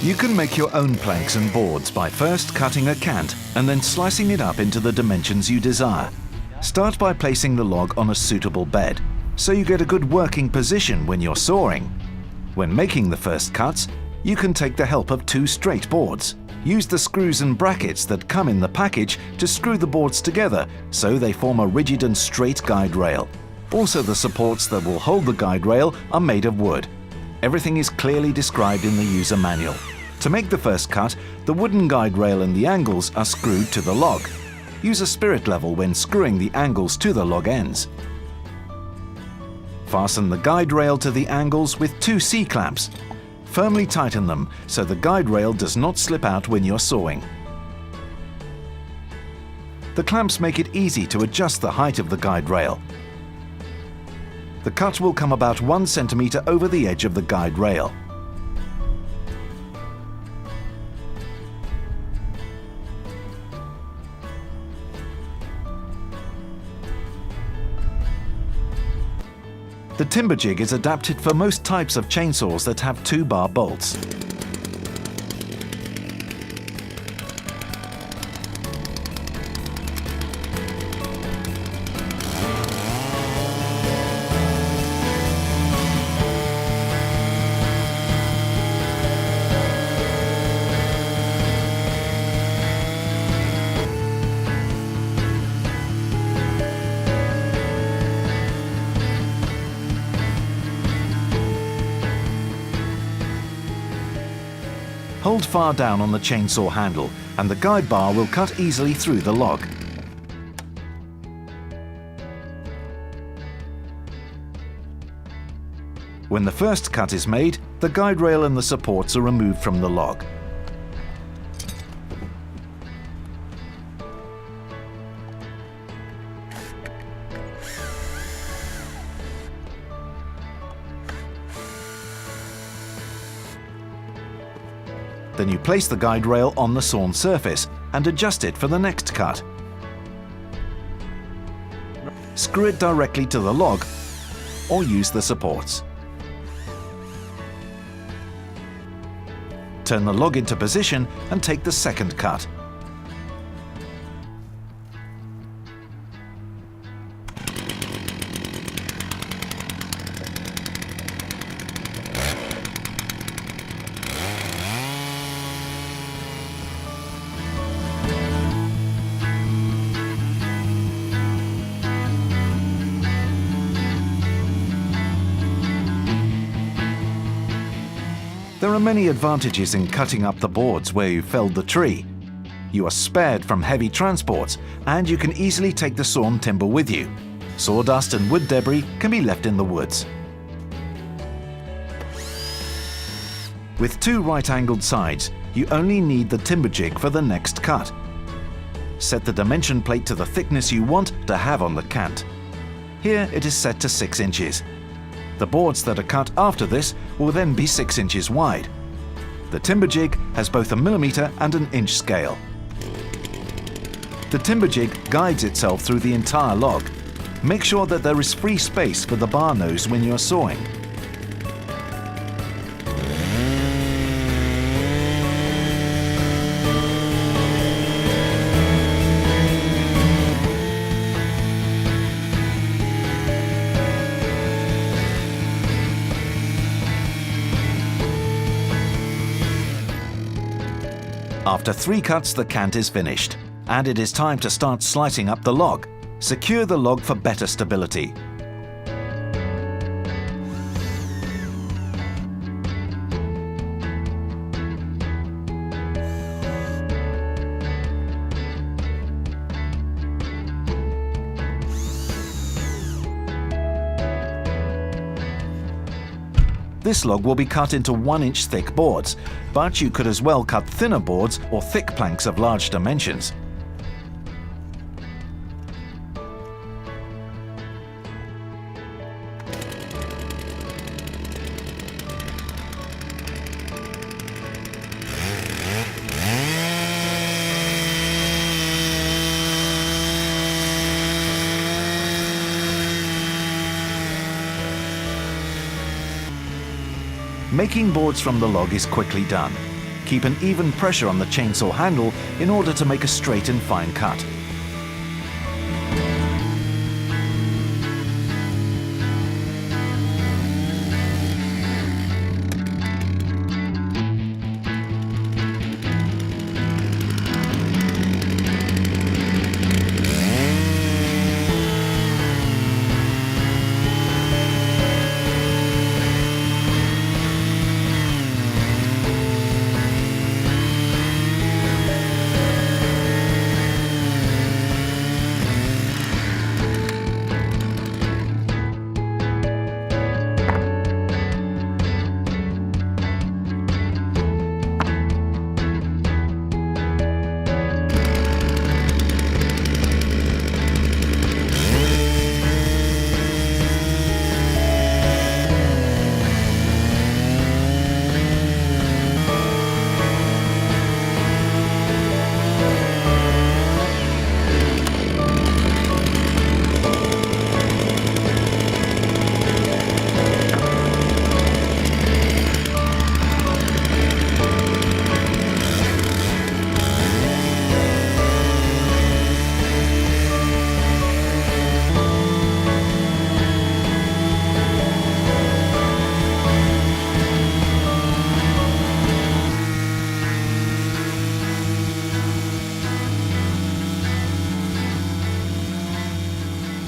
You can make your own planks and boards by first cutting a cant and then slicing it up into the dimensions you desire. Start by placing the log on a suitable bed, so you get a good working position when you're sawing. When making the first cuts, you can take the help of two straight boards. Use the screws and brackets that come in the package to screw the boards together so they form a rigid and straight guide rail. Also, the supports that will hold the guide rail are made of wood. Everything is clearly described in the user manual. To make the first cut, the wooden guide rail and the angles are screwed to the log. Use a spirit level when screwing the angles to the log ends. Fasten the guide rail to the angles with two C-clamps. Firmly tighten them so the guide rail does not slip out when you're sawing. The clamps make it easy to adjust the height of the guide rail. The cut will come about 1 centimeter over the edge of the guide rail. The Timberjig is adapted for most types of chainsaws that have 2-bar bolts. Hold far down on the chainsaw handle and the guide bar will cut easily through the log. When the first cut is made, the guide rail and the supports are removed from the log. Then you place the guide rail on the sawn surface and adjust it for the next cut. Screw it directly to the log or use the supports. Turn the log into position and take the second cut. There are many advantages in cutting up the boards where you felled the tree. You are spared from heavy transports and you can easily take the sawn timber with you. Sawdust and wood debris can be left in the woods. With two right-angled sides, you only need the Timberjig for the next cut. Set the dimension plate to the thickness you want to have on the cant. Here it is set to 6 inches. The boards that are cut after this will then be 6 inches wide. The Timberjig has both a millimeter and an inch scale. The Timberjig guides itself through the entire log. Make sure that there is free space for the bar nose when you're sawing. After 3 cuts, the cant is finished, and it is time to start slicing up the log. Secure the log for better stability. This log will be cut into 1-inch thick boards, but you could as well cut thinner boards or thick planks of large dimensions. Making boards from the log is quickly done. Keep an even pressure on the chainsaw handle in order to make a straight and fine cut.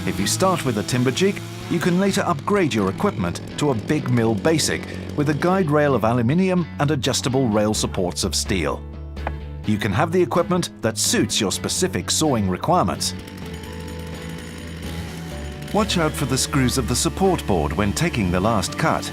If you start with a Timberjig, you can later upgrade your equipment to a big mill basic with a guide rail of aluminium and adjustable rail supports of steel. You can have the equipment that suits your specific sawing requirements. Watch out for the screws of the support board when taking the last cut.